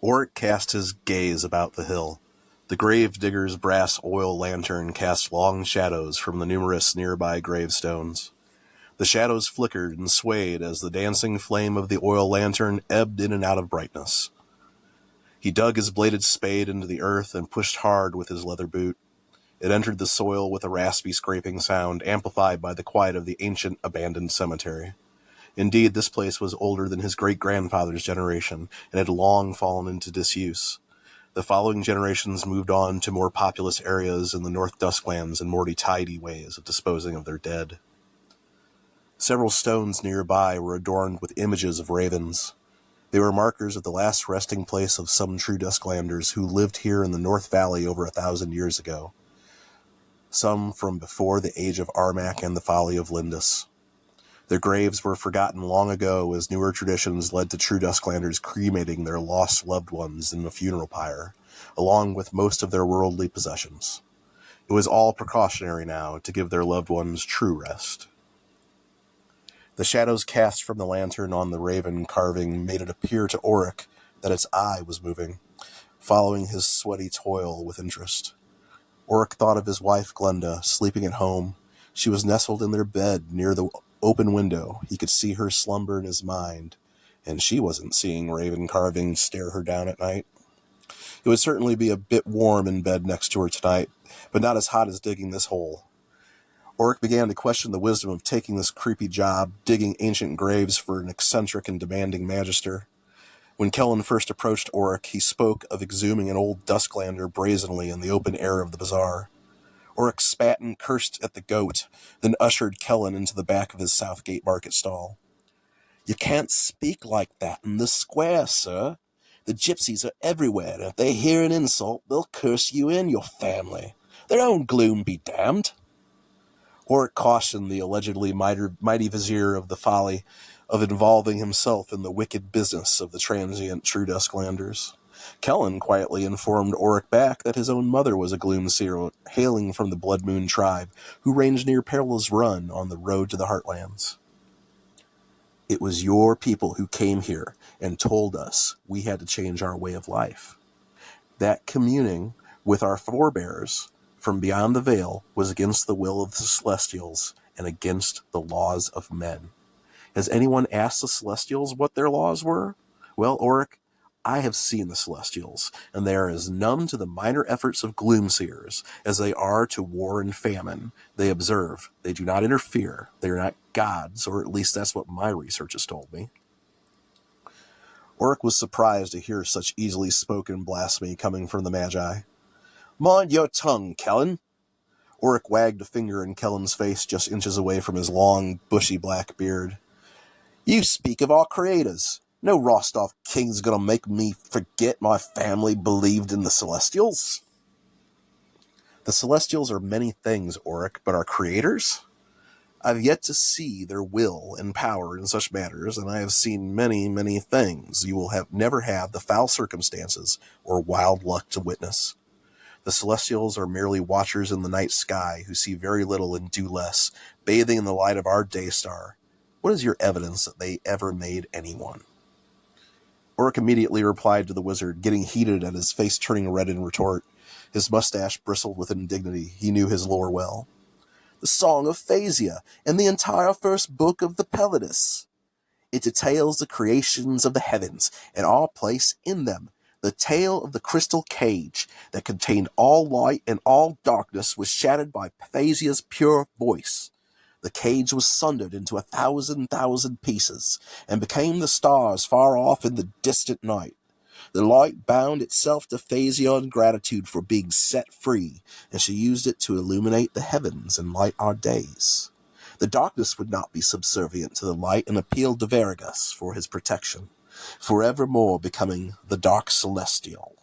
Oric cast his gaze about the hill. The gravedigger's brass oil lantern cast long shadows from the numerous nearby gravestones. The shadows flickered and swayed as the dancing flame of the oil lantern ebbed in and out of brightness. He dug his bladed spade into the earth and pushed hard with his leather boot. It entered the soil with a raspy scraping sound, amplified by the quiet of the ancient, abandoned cemetery. Indeed, this place was older than his great-grandfather's generation, and had long fallen into disuse. The following generations moved on to more populous areas in the North Dusklands and more tidy ways of disposing of their dead. Several stones nearby were adorned with images of ravens. They were markers of the last resting place of some true Dusklanders who lived here in the North Valley over 1,000 years ago. Some from before the age of Armak and the folly of Lindis. Their graves were forgotten long ago as newer traditions led to true Dusklanders cremating their lost loved ones in a funeral pyre, along with most of their worldly possessions. It was all precautionary now to give their loved ones true rest. The shadows cast from the lantern on the raven carving made it appear to Oric that its eye was moving, following his sweaty toil with interest. Oric thought of his wife Glenda, sleeping at home. She was nestled in their bed near the open window. He could see her slumber in his mind, and she wasn't seeing raven carving stare her down at night. It would certainly be a bit warm in bed next to her tonight, but not as hot as digging this hole. Oric began to question the wisdom of taking this creepy job, digging ancient graves for an eccentric and demanding magister. When Kellan first approached Oric, he spoke of exhuming an old Dusklander brazenly in the open air of the bazaar. Oric spat and cursed at the goat, then ushered Kellan into the back of his Southgate market stall. "You can't speak like that in the square, sir. The gypsies are everywhere, and if they hear an insult, they'll curse you and your family. Their own gloom be damned." Oric cautioned the allegedly mighty vizier of the folly of involving himself in the wicked business of the transient true Dusklanders. Kellan quietly informed Oric back that his own mother was a gloomseer hailing from the Blood Moon tribe, who ranged near Perilous Run on the road to the Heartlands. "It was your people who came here and told us we had to change our way of life. That communing with our forebears from beyond the veil was against the will of the Celestials and against the laws of men. Has anyone asked the Celestials what their laws were? Well, Oric, I have seen the Celestials, and they are as numb to the minor efforts of gloomseers as they are to war and famine. They observe. They do not interfere. They are not gods, or at least that's what my research has told me." Oric was surprised to hear such easily spoken blasphemy coming from the Magi. "Mind your tongue, Kellan." Oric wagged a finger in Kellan's face just inches away from his long, bushy black beard. "You speak of our creators. No Rostov king's gonna make me forget my family believed in the Celestials." "The Celestials are many things, Oric, but our creators? I've yet to see their will and power in such matters, and I have seen many, many things you will never have the foul circumstances or wild luck to witness. The Celestials are merely watchers in the night sky who see very little and do less, bathing in the light of our day star. What is your evidence that they ever made anyone?" Oric immediately replied to the wizard, getting heated and his face turning red in retort. His mustache bristled with indignity. He knew his lore well. "The Song of Frazier and the entire first book of the Pelidus. It details the creations of the heavens and our place in them. The tale of the crystal cage that contained all light and all darkness was shattered by Phasia's pure voice. The cage was sundered into 1,000 pieces, and became the stars far off in the distant night. The light bound itself to Phazia in gratitude for being set free, and she used it to illuminate the heavens and light our days. The darkness would not be subservient to the light and appealed to Veragus for his protection, forevermore becoming the Dark Celestial.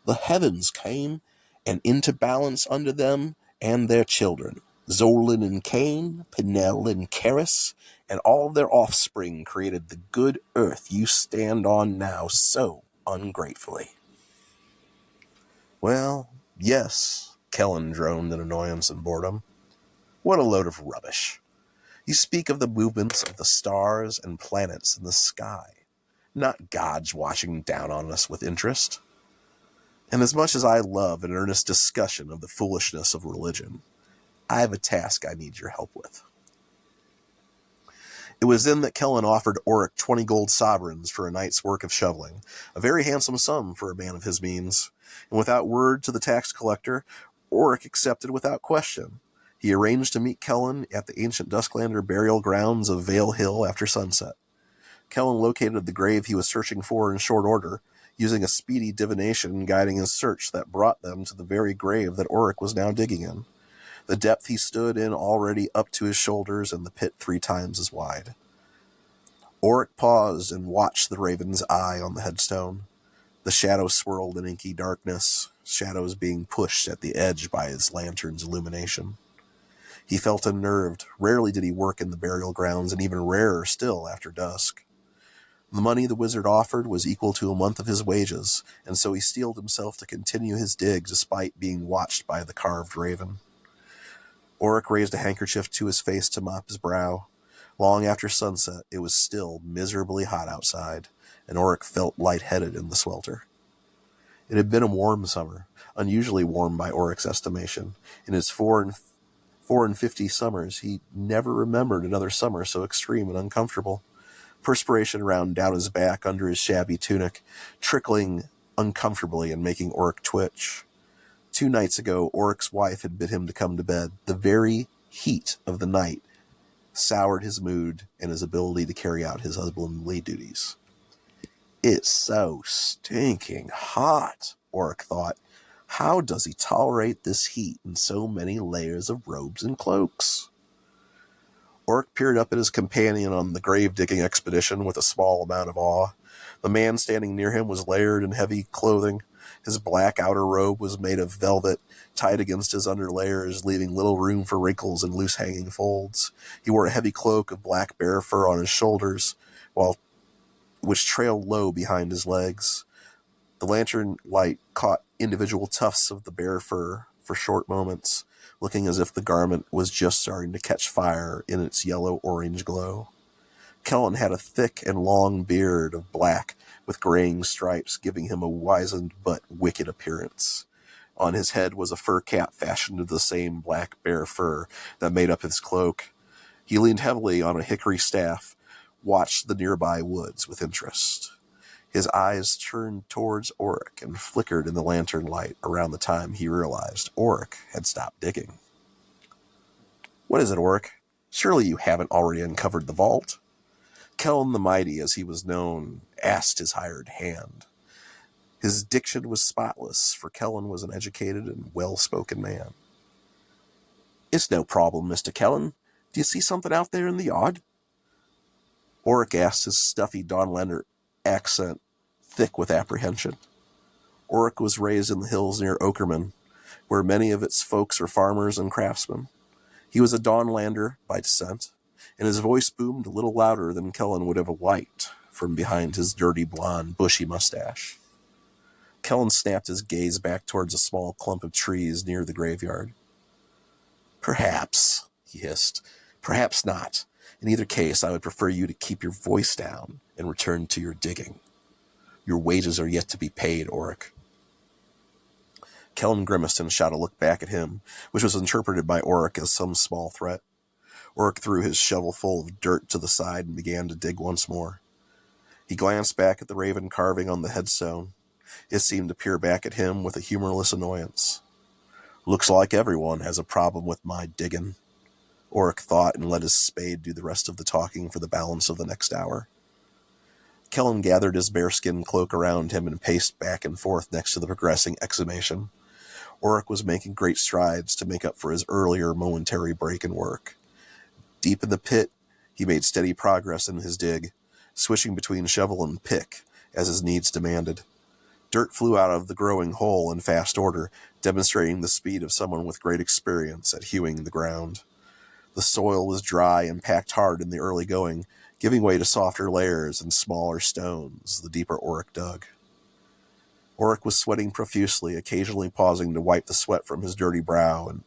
The heavens came, and into balance under them and their children, Zolan and Cain, Pinel and Karis, and all their offspring created the good earth you stand on now so ungratefully." "Well, yes," Kellan droned in annoyance and boredom. "What a load of rubbish. You speak of the movements of the stars and planets in the sky. not gods watching down on us with interest. And as much as I love an earnest discussion of the foolishness of religion, I have a task I need your help with. It was then that Kellan offered Oric 20 gold sovereigns for a night's work of shoveling, a very handsome sum for a man of his means. And without word to the tax collector, Oric accepted without question. He arranged to meet Kellan at the ancient Dusklander burial grounds of Vale Hill after sunset. Kellan located the grave he was searching for in short order, using a speedy divination guiding his search that brought them to the very grave that Oric was now digging in. The depth he stood in already up to his shoulders, and the pit 3 times as wide. Oric paused and watched the raven's eye on the headstone. The shadow swirled in inky darkness, shadows being pushed at the edge by his lantern's illumination. He felt unnerved. Rarely did he work in the burial grounds, and even rarer still after dusk. The money the wizard offered was equal to a month of his wages, and so he steeled himself to continue his dig despite being watched by the carved raven. Oric raised a handkerchief to his face to mop his brow. Long after sunset, it was still miserably hot outside, and Oric felt lightheaded in the swelter. It had been a warm summer, unusually warm by Oric's estimation. In his 54 summers, he never remembered another summer so extreme and uncomfortable. Perspiration ran down his back under his shabby tunic, trickling uncomfortably and making Oric twitch. 2 nights ago, Oric's wife had bid him to come to bed. The very heat of the night soured his mood and his ability to carry out his husbandly duties. It's so stinking hot, Oric thought. How does he tolerate this heat and so many layers of robes and cloaks? Oric peered up at his companion on the grave-digging expedition with a small amount of awe. The man standing near him was layered in heavy clothing. His black outer robe was made of velvet, tied against his underlayers, leaving little room for wrinkles and loose-hanging folds. He wore a heavy cloak of black bear fur on his shoulders, which trailed low behind his legs. The lantern light caught individual tufts of the bear fur for short moments, looking as if the garment was just starting to catch fire in its yellow-orange glow. Kellan had a thick and long beard of black with graying stripes, giving him a wizened but wicked appearance. On his head was a fur cap fashioned of the same black bear fur that made up his cloak. He leaned heavily on a hickory staff, watched the nearby woods with interest. His eyes turned towards Oric and flickered in the lantern light around the time he realized Oric had stopped digging. What is it, Oric? Surely you haven't already uncovered the vault? Kellan the Mighty, as he was known, asked his hired hand. His diction was spotless, for Kellan was an educated and well-spoken man. It's no problem, Mr. Kellan. Do you see something out there in the yard? Oric asked, his stuffy Dusklander accent thick with apprehension. Oric was raised in the hills near Okerman, where many of its folks are farmers and craftsmen. He was a Dusklander by descent, and his voice boomed a little louder than Kellan would have liked from behind his dirty blonde, bushy mustache. Kellan snapped his gaze back towards a small clump of trees near the graveyard. Perhaps, he hissed. Perhaps not. In either case, I would prefer you to keep your voice down and return to your digging. Your wages are yet to be paid, Oric. Kellan grimaced and shot a look back at him, which was interpreted by Oric as some small threat. Oric threw his shovelful of dirt to the side and began to dig once more. He glanced back at the raven carving on the headstone. It seemed to peer back at him with a humorless annoyance. Looks like everyone has a problem with my digging, Oric thought, and let his spade do the rest of the talking for the balance of the next hour. Kellan gathered his bearskin cloak around him and paced back and forth next to the progressing exhumation. Oric was making great strides to make up for his earlier momentary break in work. Deep in the pit, he made steady progress in his dig, switching between shovel and pick as his needs demanded. Dirt flew out of the growing hole in fast order, demonstrating the speed of someone with great experience at hewing the ground. The soil was dry and packed hard in the early going, giving way to softer layers and smaller stones the deeper Oric dug. Oric was sweating profusely, occasionally pausing to wipe the sweat from his dirty brow and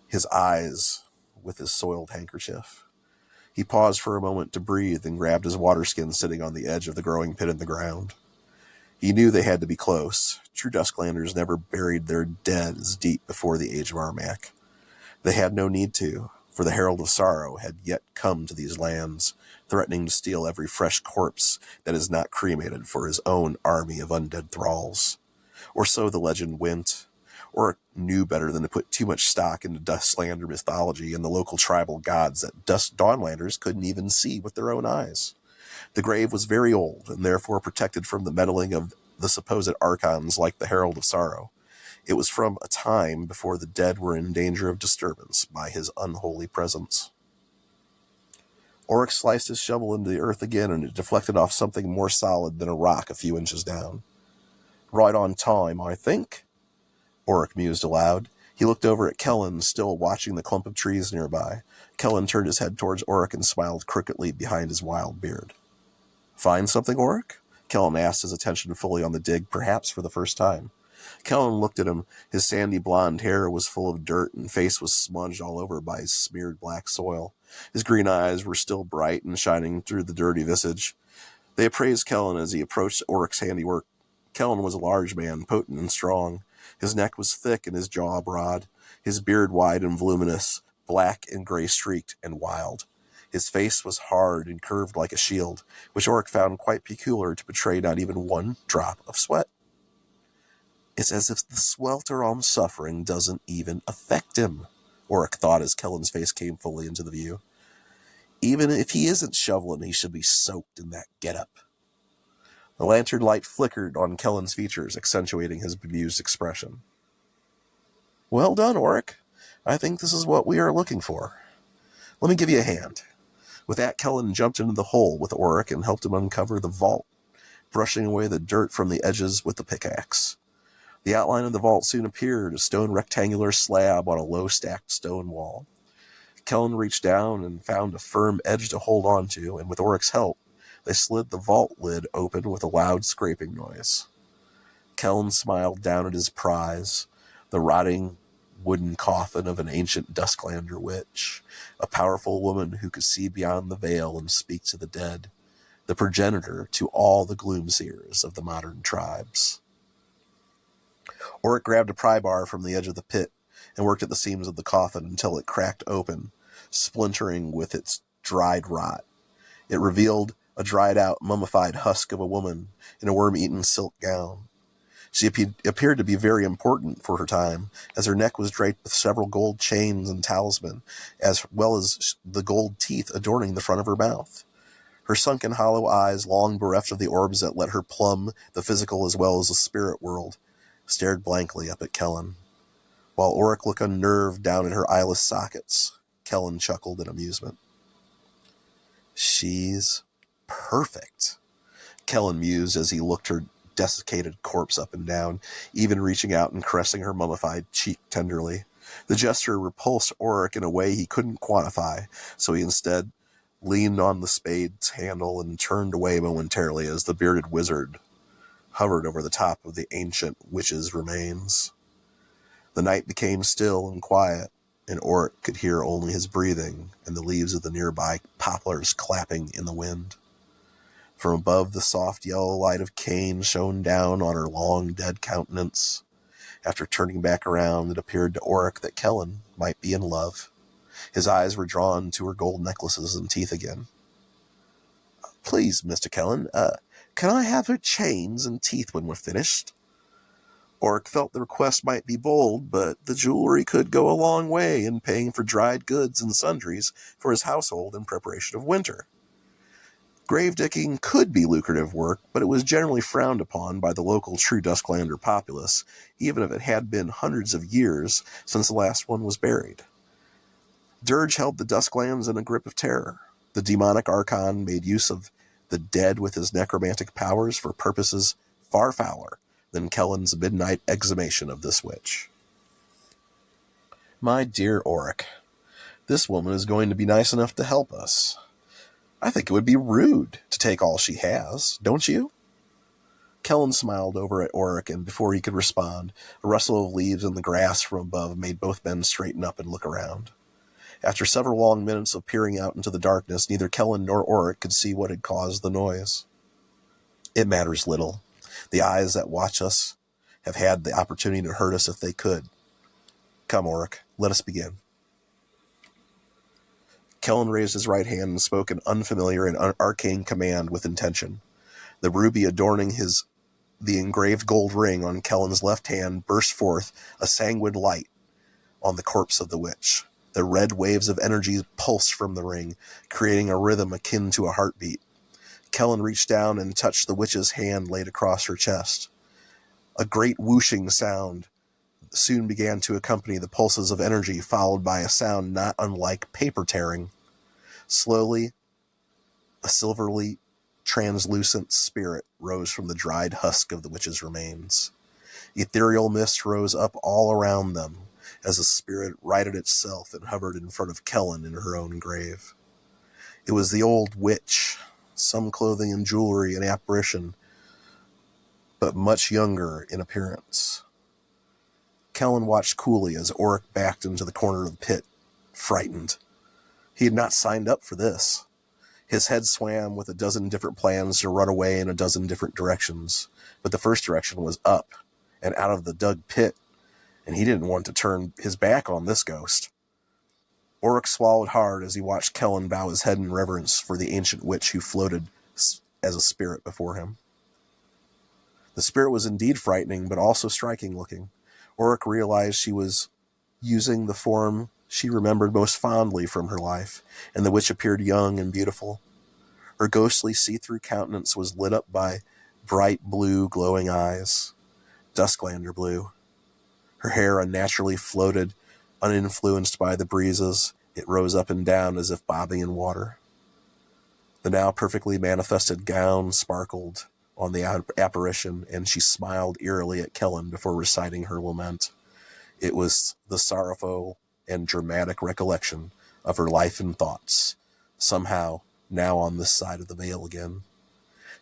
his eyes with his soiled handkerchief. He paused for a moment to breathe and grabbed his water skin sitting on the edge of the growing pit in the ground. He knew they had to be close. True Dusklanders never buried their dead as deep before the age of Armak. They had no need to, for the Herald of Sorrow had yet come to these lands, threatening to steal every fresh corpse that is not cremated for his own army of undead thralls. Or so the legend went. Or knew better than to put too much stock into Dusklander mythology and the local tribal gods that Dawnlanders couldn't even see with their own eyes. The grave was very old, and therefore protected from the meddling of the supposed archons like the Herald of Sorrow. It was from a time before the dead were in danger of disturbance by his unholy presence. Oryx sliced his shovel into the earth again, and it deflected off something more solid than a rock a few inches down. Right on time, I think, Oryx mused aloud. He looked over at Kellan, still watching the clump of trees nearby. Kellan turned his head towards Oryx and smiled crookedly behind his wild beard. Find something, Oryx? Kellan asked, his attention fully on the dig, perhaps for the first time. Kellan looked at him. His sandy blonde hair was full of dirt, and face was smudged all over by smeared black soil. His green eyes were still bright and shining through the dirty visage. They appraised Kellan as he approached Oryx's handiwork. Kellan was a large man, potent and strong. His neck was thick and his jaw broad, his beard wide and voluminous, black and gray-streaked and wild. His face was hard and curved like a shield, which Oryx found quite peculiar to betray not even one drop of sweat. It's as if the swelter I'm suffering doesn't even affect him, Oryx thought as Kellan's face came fully into the view. Even if he isn't shoveling, he should be soaked in that getup. The lantern light flickered on Kellan's features, accentuating his bemused expression. Well done, Oryx. I think this is what we are looking for. Let me give you a hand. With that, Kellan jumped into the hole with Oryx and helped him uncover the vault, brushing away the dirt from the edges with the pickaxe. The outline of the vault soon appeared, a stone rectangular slab on a low-stacked stone wall. Kellan reached down and found a firm edge to hold on to, and with Oryx's help, they slid the vault lid open with a loud scraping noise. Kellan smiled down at his prize, the rotting wooden coffin of an ancient Dusklander witch, a powerful woman who could see beyond the veil and speak to the dead, the progenitor to all the gloomseers of the modern tribes. Oryx grabbed a pry bar from the edge of the pit and worked at the seams of the coffin until it cracked open, splintering with its dried rot. It revealed a dried-out, mummified husk of a woman in a worm-eaten silk gown. She appeared to be very important for her time, as her neck was draped with several gold chains and talisman, as well as the gold teeth adorning the front of her mouth. Her sunken, hollow eyes, long bereft of the orbs that let her plumb the physical as well as the spirit world, stared blankly up at Kellan. While Oryx looked unnerved down at her eyeless sockets, Kellan chuckled in amusement. She's perfect, Kellan mused as he looked her desiccated corpse up and down, even reaching out and caressing her mummified cheek tenderly. The gesture repulsed Oryx in a way he couldn't quantify, so he instead leaned on the spade's handle and turned away momentarily as the bearded wizard hovered over the top of the ancient witch's remains. The night became still and quiet, and Oryx could hear only his breathing and the leaves of the nearby poplars clapping in the wind. From above, the soft yellow light of Cain shone down on her long dead countenance. After turning back around, it appeared to Oryx that Kellan might be in love. His eyes were drawn to her gold necklaces and teeth again. Please, Mr. Kellan, can I have her chains and teeth when we're finished? Oryx felt the request might be bold, but the jewelry could go a long way in paying for dried goods and sundries for his household in preparation of winter. Gravedigging could be lucrative work, but it was generally frowned upon by the local true Dusklander populace, even if it had been hundreds of years since the last one was buried. Dirge held the Dusklands in a grip of terror. The demonic Archon made use of the dead with his necromantic powers for purposes far fouler than Kellan's midnight exhumation of this witch. My dear Oryx, this woman is going to be nice enough to help us. I think it would be rude to take all she has, don't you? Kellan smiled over at Oryx, and before he could respond, a rustle of leaves in the grass from above made both men straighten up and look around. After several long minutes of peering out into the darkness, neither Kellan nor Oric could see what had caused the noise. It matters little. The eyes that watch us have had the opportunity to hurt us if they could. Come, Oric, let us begin. Kellan raised his right hand and spoke an unfamiliar and arcane command with intention. The ruby adorning the engraved gold ring on Kellan's left hand burst forth a sanguine light on the corpse of the witch. The red waves of energy pulsed from the ring, creating a rhythm akin to a heartbeat. Kellan reached down and touched the witch's hand laid across her chest. A great whooshing sound soon began to accompany the pulses of energy, followed by a sound not unlike paper tearing. Slowly, a silverly translucent spirit rose from the dried husk of the witch's remains. Ethereal mist rose up all around them as the spirit righted itself and hovered in front of Kellan in her own grave. It was the old witch, some clothing and jewelry and apparition, but much younger in appearance. Kellan watched coolly as Oric backed into the corner of the pit, frightened. He had not signed up for this. His head swam with a dozen different plans to run away in a dozen different directions, but the first direction was up and out of the dug pit, and he didn't want to turn his back on this ghost. Oric swallowed hard as he watched Kellan bow his head in reverence for the ancient witch who floated as a spirit before him. The spirit was indeed frightening, but also striking looking. Oric realized she was using the form she remembered most fondly from her life, and the witch appeared young and beautiful. Her ghostly see-through countenance was lit up by bright blue glowing eyes, Dusklander blue. Her hair unnaturally floated, uninfluenced by the breezes. It rose up and down as if bobbing in water. The now perfectly manifested gown sparkled on the apparition, and she smiled eerily at Kellan before reciting her lament. It was the sorrowful and dramatic recollection of her life and thoughts, somehow now on this side of the veil again.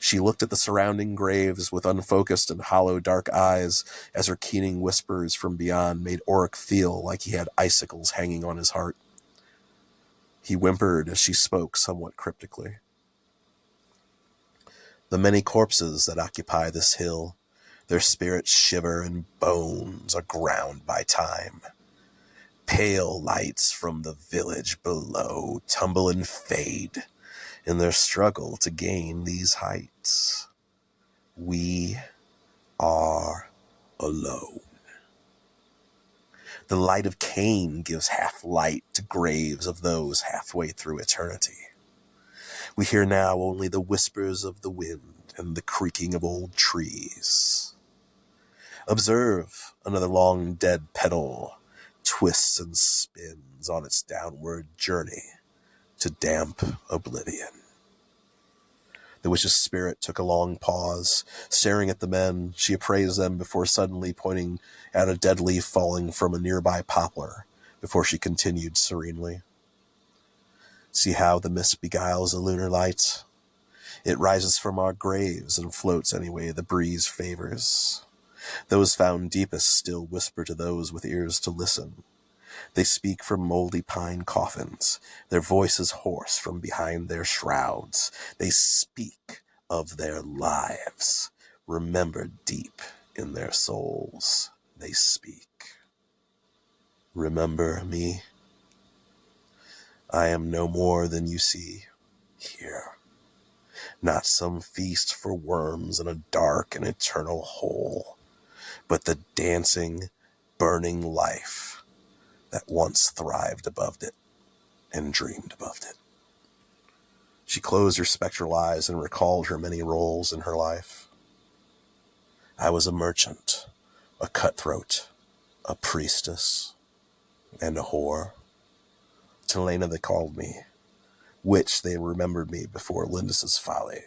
She looked at the surrounding graves with unfocused and hollow dark eyes as her keening whispers from beyond made Oric feel like he had icicles hanging on his heart. He whimpered as she spoke somewhat cryptically. The many corpses that occupy this hill, their spirits shiver and bones are ground by time. Pale lights from the village below tumble and fade in their struggle to gain these heights. We are alone. The light of Cain gives half light to graves of those halfway through eternity. We hear now only the whispers of the wind and the creaking of old trees. Observe another long dead petal twists and spins on its downward journey to damp oblivion. The witch's spirit took a long pause. Staring at the men, she appraised them before suddenly pointing at a dead leaf falling from a nearby poplar, before she continued serenely. See how the mist beguiles the lunar light? It rises from our graves and floats any way the breeze favors. Those found deepest still whisper to those with ears to listen. They speak from moldy pine coffins, their voices hoarse from behind their shrouds. They speak of their lives, remembered deep in their souls. They speak. Remember me? I am no more than you see here. Not some feast for worms in a dark and eternal hole, but the dancing, burning life that once thrived above it and dreamed above it. She closed her spectral eyes and recalled her many roles in her life. I was a merchant, a cutthroat, a priestess, and a whore. Telena they called me, witch they remembered me before Lindis's folly.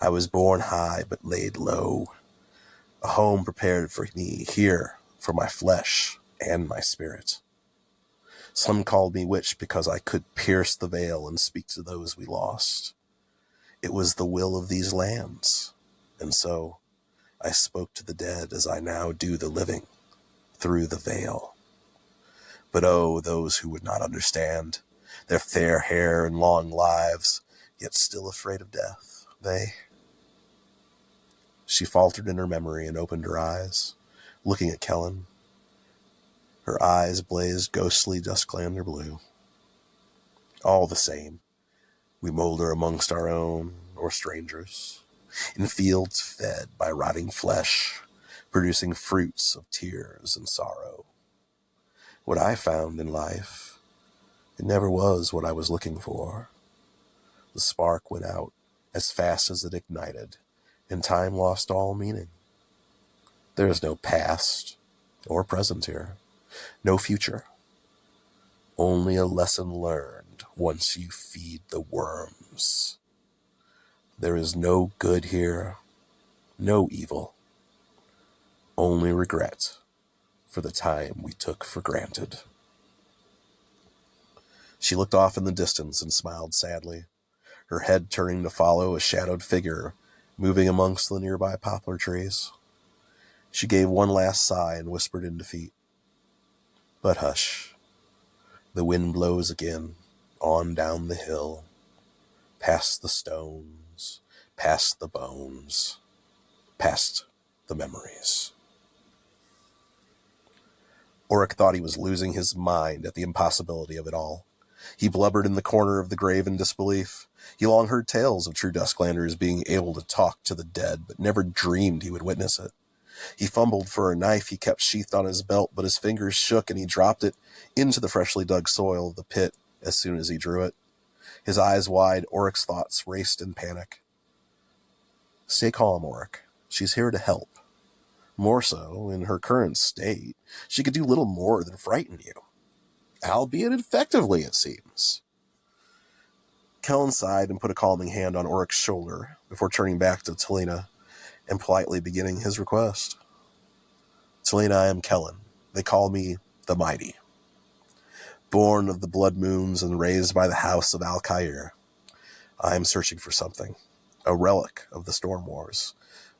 I was born high but laid low, a home prepared for me here for my flesh and my spirit. Some called me witch because I could pierce the veil and speak to those we lost. It was the will of these lands, and so I spoke to the dead as I now do the living, through the veil. But oh, those who would not understand, their fair hair and long lives, yet still afraid of death, they... She faltered in her memory and opened her eyes, looking at Kellan. Her eyes blazed ghostly Dusklander blue. All the same, we moulder amongst our own, or strangers, in fields fed by rotting flesh, producing fruits of tears and sorrow. What I found in life, it never was what I was looking for. The spark went out as fast as it ignited, and time lost all meaning. There is no past or present here, no future. Only a lesson learned once you feed the worms. There is no good here, no evil. Only regret for the time we took for granted. She looked off in the distance and smiled sadly, her head turning to follow a shadowed figure moving amongst the nearby poplar trees. She gave one last sigh and whispered in defeat, "But hush, the wind blows again, on down the hill, past the stones, past the bones, past the memories." Oryx thought he was losing his mind at the impossibility of it all. He blubbered in the corner of the grave in disbelief. He long heard tales of true Dusklanders being able to talk to the dead, but never dreamed he would witness it. He fumbled for a knife he kept sheathed on his belt, but his fingers shook and he dropped it into the freshly dug soil of the pit as soon as he drew it. His eyes wide, Oryx's thoughts raced in panic. Stay calm, Oryx. She's here to help. More so, in her current state, she could do little more than frighten you. Albeit effectively, it seems. Kellan sighed and put a calming hand on Oryx's shoulder before turning back to Talina and politely beginning his request. "Talina, I am Kellan. They call me the Mighty. Born of the blood moons and raised by the house of Al-Khair, I am searching for something, a relic of the Storm Wars,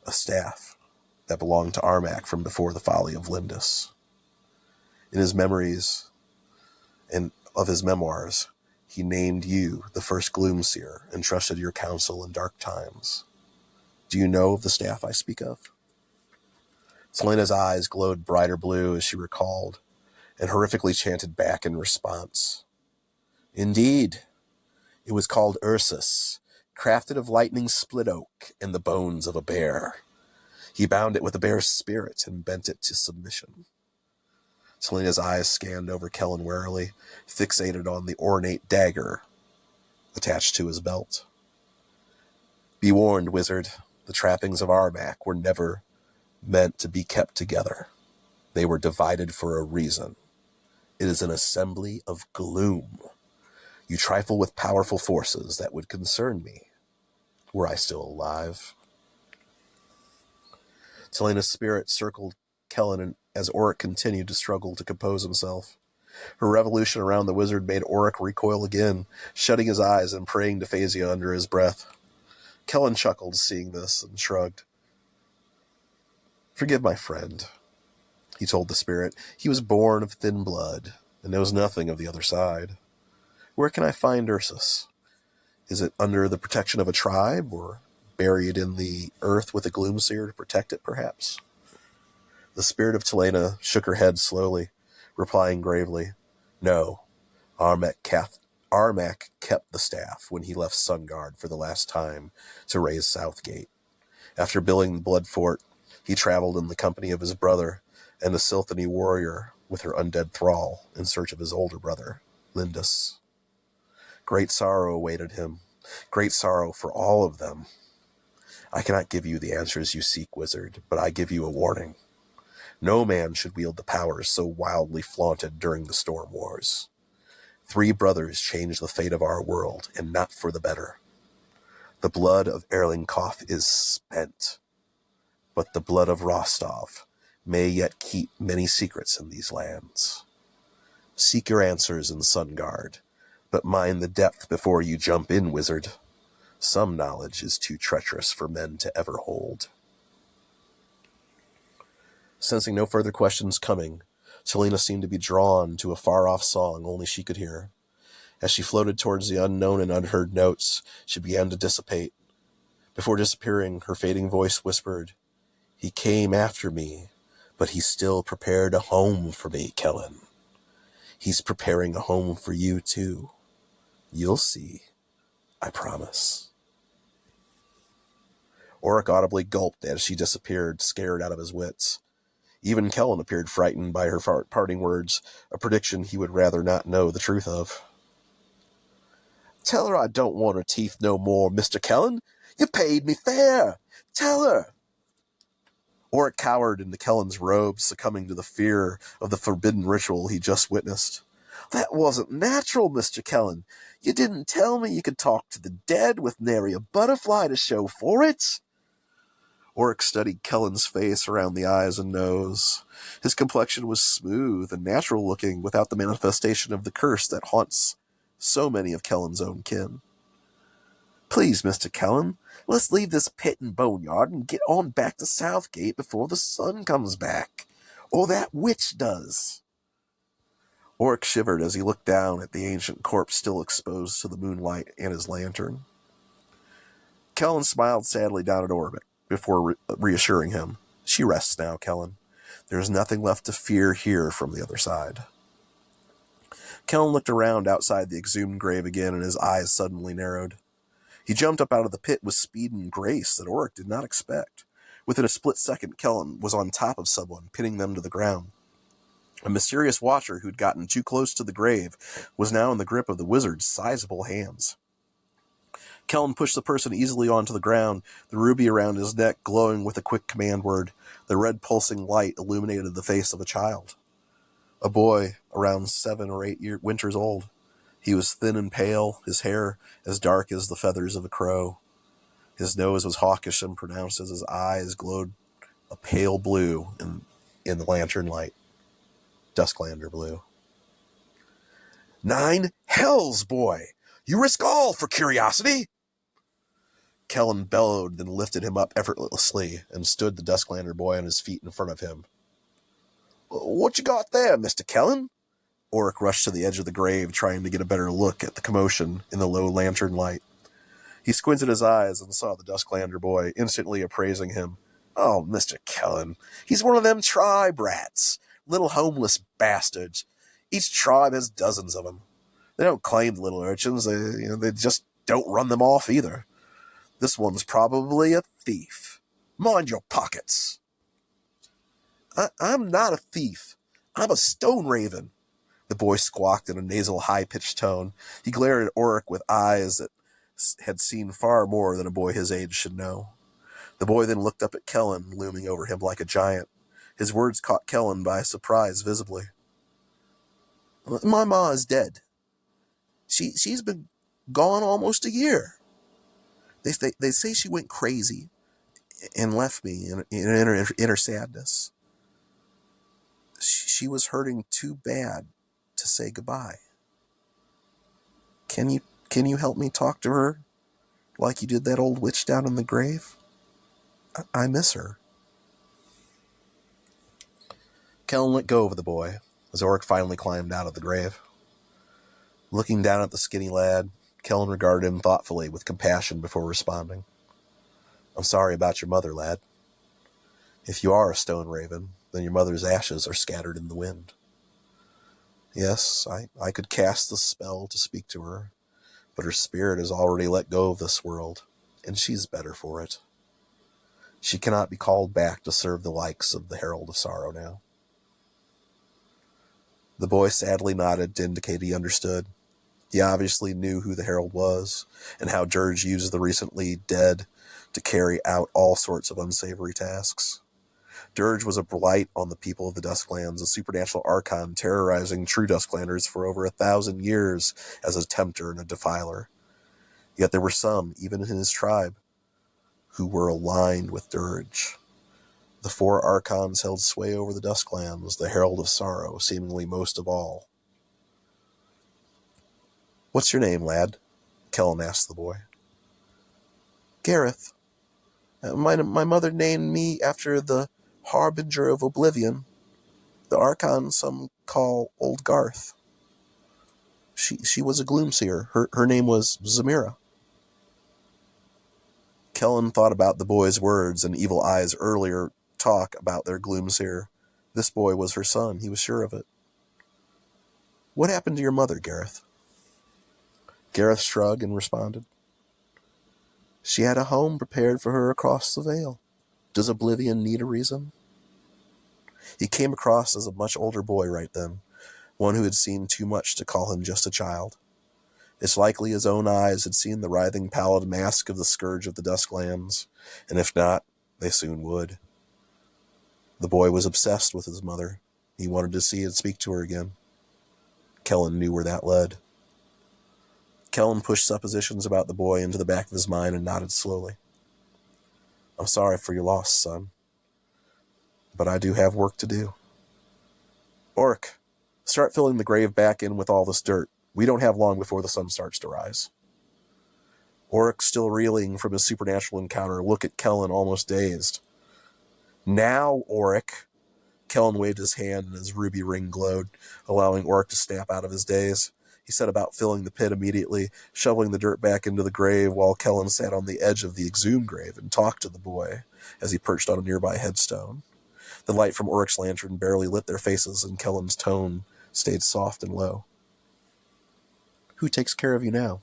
a staff that belonged to Armak from before the folly of Lindis. In his memories and of his memoirs, he named you the first Gloomseer and trusted your counsel in dark times. Do you know of the staff I speak of?" Selena's eyes glowed brighter blue as she recalled, and horrifically chanted back in response. "Indeed, it was called Ursus, crafted of lightning split oak and the bones of a bear. He bound it with a bear's spirit and bent it to submission." Selena's eyes scanned over Kellan warily, fixated on the ornate dagger attached to his belt. "Be warned, wizard. The trappings of Armak were never meant to be kept together. They were divided for a reason. It is an assembly of gloom. You trifle with powerful forces that would concern me, were I still alive." Selena's spirit circled Kellan as Oryx continued to struggle to compose himself. Her revolution around the wizard made Oryx recoil again, shutting his eyes and praying to Frazier under his breath. Kellan chuckled, seeing this, and shrugged. "Forgive my friend," he told the spirit. "He was born of thin blood, and knows nothing of the other side. Where can I find Ursus? Is it under the protection of a tribe, or buried in the earth with a Gloomseer to protect it, perhaps?" The spirit of Talina shook her head slowly, replying gravely, "No, Armak kept the staff when he left Sunguard for the last time to raise Southgate. After building the Blood Fort, he traveled in the company of his brother and a Silthany warrior with her undead thrall in search of his older brother, Lindis. Great sorrow awaited him, great sorrow for all of them. I cannot give you the answers you seek, wizard, but I give you a warning. No man should wield the powers so wildly flaunted during the Storm Wars. 3 brothers changed the fate of our world, and not for the better. The blood of Erlingkoff is spent, but the blood of Rostov may yet keep many secrets in these lands. Seek your answers in Sunguard, but mind the depth before you jump in, wizard. Some knowledge is too treacherous for men to ever hold." Sensing no further questions coming, Selena seemed to be drawn to a far-off song only she could hear. As she floated towards the unknown and unheard notes, she began to dissipate. Before disappearing, her fading voice whispered, "He came after me, but he still prepared a home for me, Kellan. He's preparing a home for you, too. You'll see. I promise." Oric audibly gulped as she disappeared, scared out of his wits. Even Kellan appeared frightened by her parting words, a prediction he would rather not know the truth of. "Tell her I don't want her teeth no more, Mr. Kellan. You paid me fair. Tell her." Oric cowered into Kellan's robe, succumbing to the fear of the forbidden ritual he just witnessed. "That wasn't natural, Mr. Kellan. You didn't tell me you could talk to the dead with nary a butterfly to show for it." Oric studied Kellan's face around the eyes and nose. His complexion was smooth and natural-looking without the manifestation of the curse that haunts so many of Kellan's own kin. "Please, Mr. Kellan, let's leave this pit and boneyard and get on back to Southgate before the sun comes back. Or that witch does." Oric shivered as he looked down at the ancient corpse still exposed to the moonlight and his lantern. Kellan smiled sadly down at Oric before reassuring him. "She rests now, Kellan. There is nothing left to fear here from the other side." Kellan looked around outside the exhumed grave again, and his eyes suddenly narrowed. He jumped up out of the pit with speed and grace that Oric did not expect. Within a split second, Kellan was on top of someone, pinning them to the ground. A mysterious watcher who'd gotten too close to the grave was now in the grip of the wizard's sizable hands. Kellan pushed the person easily onto the ground, the ruby around his neck glowing with a quick command word. The red pulsing light illuminated the face of a child. A boy, around 7 or 8 winters old. He was thin and pale, his hair as dark as the feathers of a crow. His nose was hawkish and pronounced as his eyes glowed a pale blue in the lantern light. Dusklander blue. "Nine hells, boy! You risk all for curiosity!" Kellan bellowed, then lifted him up effortlessly and stood the Dusklander boy on his feet in front of him. "What you got there, Mr. Kellan?" Oric rushed to the edge of the grave, trying to get a better look at the commotion in the low lantern light. He squinted his eyes and saw the Dusklander boy, instantly appraising him. "Oh, Mr. Kellan, he's one of them tribe rats. Little homeless bastards. Each tribe has dozens of them. They don't claim the little urchins. They just don't run them off either. This one's probably a thief. Mind your pockets." I'm not a thief. I'm a stone raven," the boy squawked in a nasal, high-pitched tone. He glared at Oric with eyes that had seen far more than a boy his age should know. The boy then looked up at Kellan, looming over him like a giant. His words caught Kellan by surprise visibly. "My ma is dead. She's been gone almost a year. They say she went crazy and left me in her sadness. She was hurting too bad to say goodbye. Can you help me talk to her like you did that old witch down in the grave? I miss her." Kellan let go of the boy as Oric finally climbed out of the grave. Looking down at the skinny lad, Kellan regarded him thoughtfully with compassion before responding. "I'm sorry about your mother, lad. If you are a stone raven, then your mother's ashes are scattered in the wind. Yes, I could cast the spell to speak to her, but her spirit has already let go of this world, and she's better for it. She cannot be called back to serve the likes of the Herald of Sorrow now." The boy sadly nodded to indicate he understood. He obviously knew who the Herald was, and how Dirge used the recently dead to carry out all sorts of unsavory tasks. Dirge was a blight on the people of the Dusklands, a supernatural archon terrorizing true Dusklanders for over 1,000 years as a tempter and a defiler. Yet there were some, even in his tribe, who were aligned with Dirge. The 4 archons held sway over the Dusklands, the Herald of Sorrow seemingly most of all. "What's your name, lad?" Kellan asked the boy. "Gareth. My mother named me after the Harbinger of Oblivion. The Archon some call Old Garth. She was a gloomseer. Her name was Zamira. Kellan thought about the boy's words and Evil Eye's earlier talk about their gloomseer. This boy was her son. He was sure of it. What happened to your mother, Gareth? Gareth shrugged and responded. She had a home prepared for her across the Vale. Does Oblivion need a reason? He came across as a much older boy right then, one who had seen too much to call him just a child. It's likely his own eyes had seen the writhing pallid mask of the scourge of the Dusklands, and if not, they soon would. The boy was obsessed with his mother. He wanted to see and speak to her again. Kellan knew where that led. Kellan pushed suppositions about the boy into the back of his mind and nodded slowly. I'm sorry for your loss, son. But I do have work to do. Orc, start filling the grave back in with all this dirt. We don't have long before the sun starts to rise. Oric, still reeling from his supernatural encounter, looked at Kellan almost dazed. Now, Oric. Kellan waved his hand and his ruby ring glowed, allowing Oric to snap out of his daze. He set about filling the pit immediately, shoveling the dirt back into the grave while Kellan sat on the edge of the exhumed grave and talked to the boy as he perched on a nearby headstone. The light from Oric's lantern barely lit their faces, and Kellan's tone stayed soft and low. Who takes care of you now?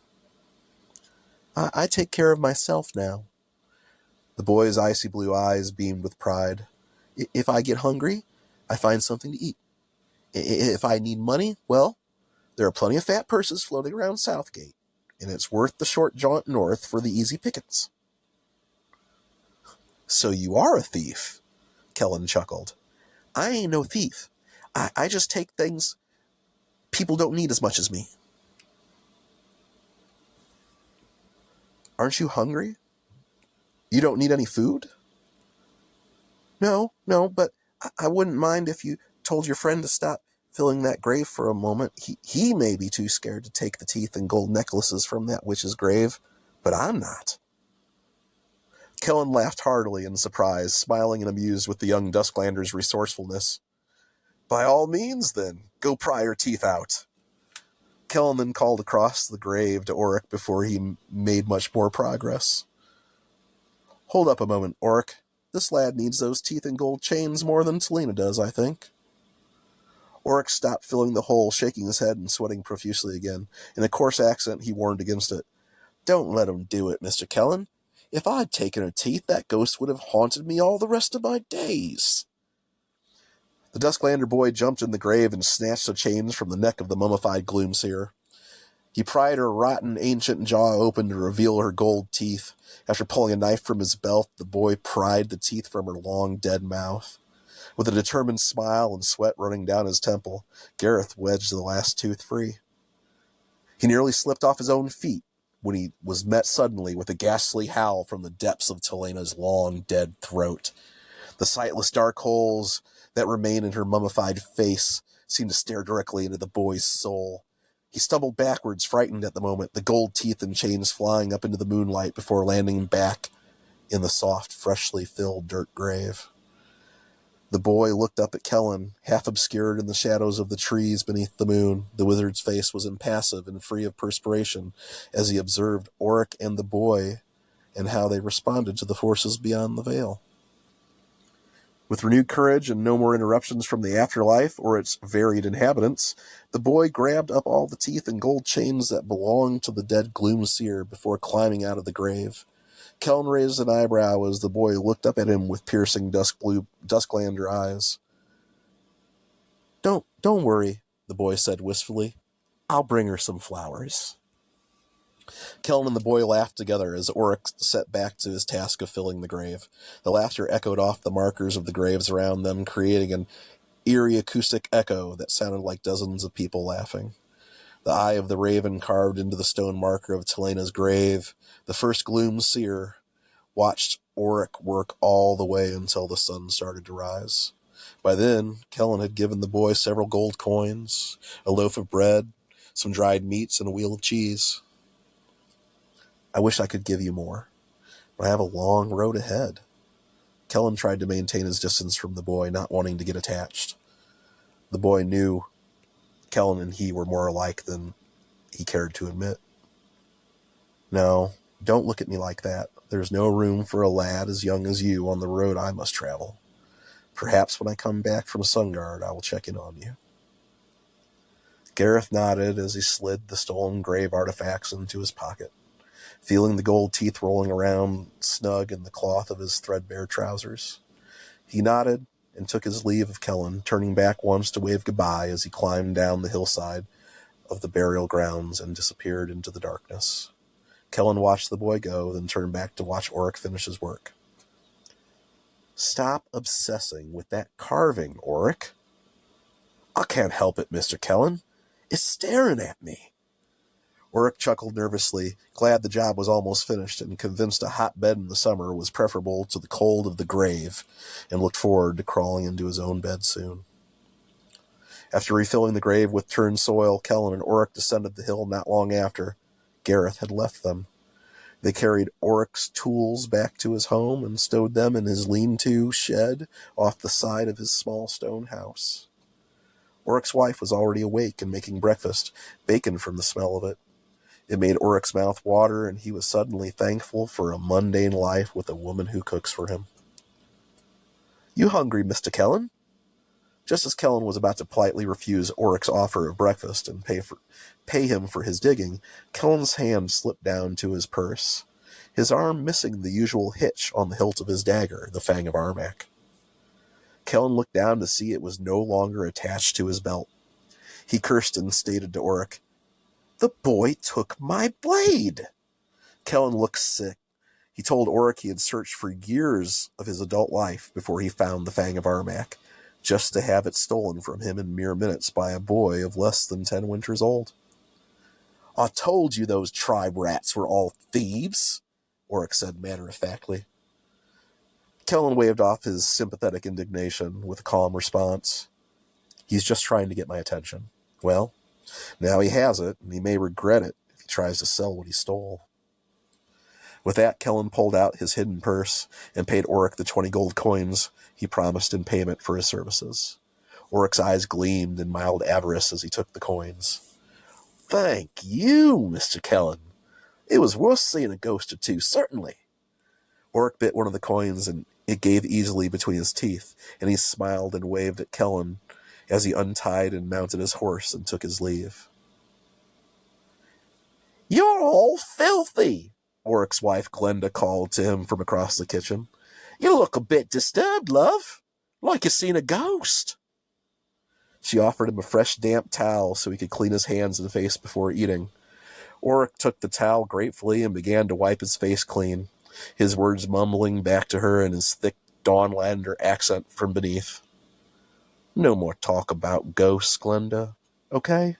I take care of myself now. The boy's icy blue eyes beamed with pride. If I get hungry, I find something to eat. If I need money, well, there are plenty of fat purses floating around Southgate, and it's worth the short jaunt north for the easy pickets. So you are a thief, Kellan chuckled. I ain't no thief. I just take things people don't need as much as me. Aren't you hungry? You don't need any food? No, but I wouldn't mind if you told your friend to stop filling that grave for a moment. He may be too scared to take the teeth and gold necklaces from that witch's grave, but I'm not. Kellan laughed heartily in surprise, smiling and amused with the young Dusklander's resourcefulness. By all means, then, go pry your teeth out. Kellan then called across the grave to Oric before he made much more progress. Hold up a moment, Oric. This lad needs those teeth and gold chains more than Talina does, I think. Oric stopped filling the hole, shaking his head and sweating profusely again. In a coarse accent, he warned against it. Don't let him do it, Mr. Kellan. If I'd taken her teeth, that ghost would have haunted me all the rest of my days. The Dusklander boy jumped in the grave and snatched the chains from the neck of the mummified gloomseer. He pried her rotten, ancient jaw open to reveal her gold teeth. After pulling a knife from his belt, the boy pried the teeth from her long, dead mouth. With a determined smile and sweat running down his temple, Gareth wedged the last tooth free. He nearly slipped off his own feet when he was met suddenly with a ghastly howl from the depths of Talina's long, dead throat. The sightless dark holes that remained in her mummified face seemed to stare directly into the boy's soul. He stumbled backwards, frightened at the moment, the gold teeth and chains flying up into the moonlight before landing back in the soft, freshly filled dirt grave. The boy looked up at Kellan, half obscured in the shadows of the trees beneath the moon. The wizard's face was impassive and free of perspiration as he observed Oric and the boy and how they responded to the forces beyond the veil. With renewed courage and no more interruptions from the afterlife or its varied inhabitants, the boy grabbed up all the teeth and gold chains that belonged to the dead gloomseer before climbing out of the grave. Kellan raised an eyebrow as the boy looked up at him with piercing Dusklander eyes. Don't worry, the boy said wistfully. I'll bring her some flowers. Kellan and the boy laughed together as Oric set back to his task of filling the grave. The laughter echoed off the markers of the graves around them, creating an eerie acoustic echo that sounded like dozens of people laughing. The eye of the raven carved into the stone marker of Talina's grave, the first gloom seer, watched Oric work all the way until the sun started to rise. By then, Kellan had given the boy several gold coins, a loaf of bread, some dried meats, and a wheel of cheese. I wish I could give you more, but I have a long road ahead. Kellan tried to maintain his distance from the boy, not wanting to get attached. The boy knew Kellan and he were more alike than he cared to admit. No, don't look at me like that. There's no room for a lad as young as you on the road I must travel. Perhaps when I come back from Sunguard, I will check in on you. Gareth nodded as he slid the stolen grave artifacts into his pocket, feeling the gold teeth rolling around snug in the cloth of his threadbare trousers. He nodded and took his leave of Kellan, turning back once to wave goodbye as he climbed down the hillside of the burial grounds and disappeared into the darkness. Kellan watched the boy go, then turned back to watch Oric finish his work. Stop obsessing with that carving, Oric. I can't help it, Mr. Kellan. It's staring at me. Oric chuckled nervously, glad the job was almost finished and convinced a hot bed in the summer was preferable to the cold of the grave, and looked forward to crawling into his own bed soon. After refilling the grave with turned soil, Kellan and Oric descended the hill not long after. Gareth had left them. They carried Oric's tools back to his home and stowed them in his lean-to shed off the side of his small stone house. Oric's wife was already awake and making breakfast, bacon from the smell of it. It made Oric's mouth water, and he was suddenly thankful for a mundane life with a woman who cooks for him. You hungry, Mr. Kellan? Just as Kellan was about to politely refuse Oric's offer of breakfast and pay him for his digging, Kellan's hand slipped down to his purse, his arm missing the usual hitch on the hilt of his dagger, the Fang of Armak. Kellan looked down to see it was no longer attached to his belt. He cursed and stated to Oric, "The boy took my blade!" Kellan looked sick. He told Oric he had searched for years of his adult life before he found the Fang of Armak, just to have it stolen from him in mere minutes by a boy of less than 10 winters old. I told you those tribe rats were all thieves, Oric said matter-of-factly. Kellan waved off his sympathetic indignation with a calm response. He's just trying to get my attention. Well, now he has it, and he may regret it if he tries to sell what he stole. With that, Kellan pulled out his hidden purse and paid Oric the 20 gold coins he promised in payment for his services. Oric's eyes gleamed in mild avarice as he took the coins. Thank you, Mr. Kellan. It was worth seeing a ghost or two, certainly. Oric bit one of the coins, and it gave easily between his teeth, and he smiled and waved at Kellan as he untied and mounted his horse and took his leave. You're all filthy, Oric's wife Glenda called to him from across the kitchen. You look a bit disturbed, love, like you've seen a ghost. She offered him a fresh damp towel so he could clean his hands and face before eating. Oric took the towel gratefully and began to wipe his face clean, his words mumbling back to her in his thick Dawnlander accent from beneath. No more talk about ghosts, Glenda, okay?